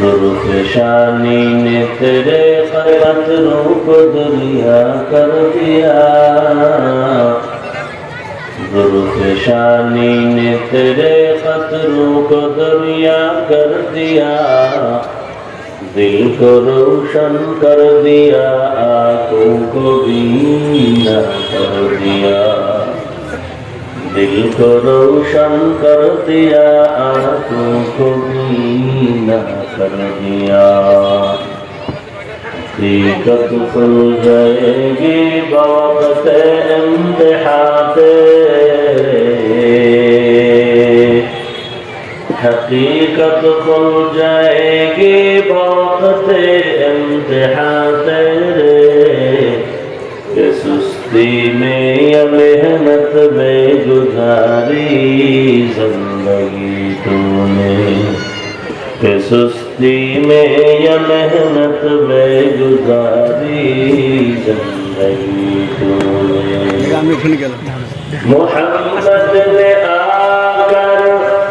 जुल्फ़शानी ने तेरे क़त्लों को दरिया कर दिया, जुल्फ़शानी ने तेरे क़त्लों को दरिया कर दिया, दिल को रोशन कर दिया, आँखों को बीना कर दिया, दिल को रोशन कर दिया, आँखों को बीना कर दिया। हकीकत खुल जाएगी बवक़्त इम्तिहान पे, हकीकत खुल जाएगी बवक़्त इम्तिहान तेरे, कि सुस्ती में या मेहनत में गुजारी जिंदगी तूने, कि सुस्ती में या मेहनत में गुजारी जिंदगी तूने। मोहम्मद ने आकर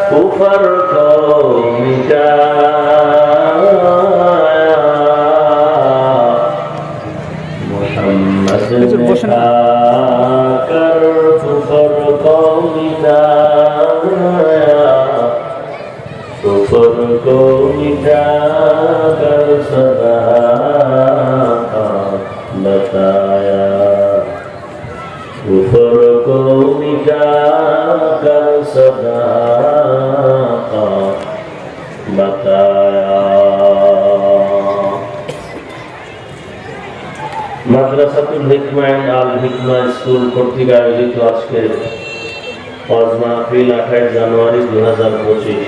कुफर को मिटाया, मोहम्मद ने आकर कुफर को मिटाया, कुफर को मिटाकर सदाक़त बताया, कुफर को मिटाकर सदाक़त बताया। মাদ্রাসাতুল হিকমা এন্ড আল হিকমা স্কুল কর্তৃক আয়োজিত আজকে ওয়াজ মাহফিল 28 জানুয়ারি 2025।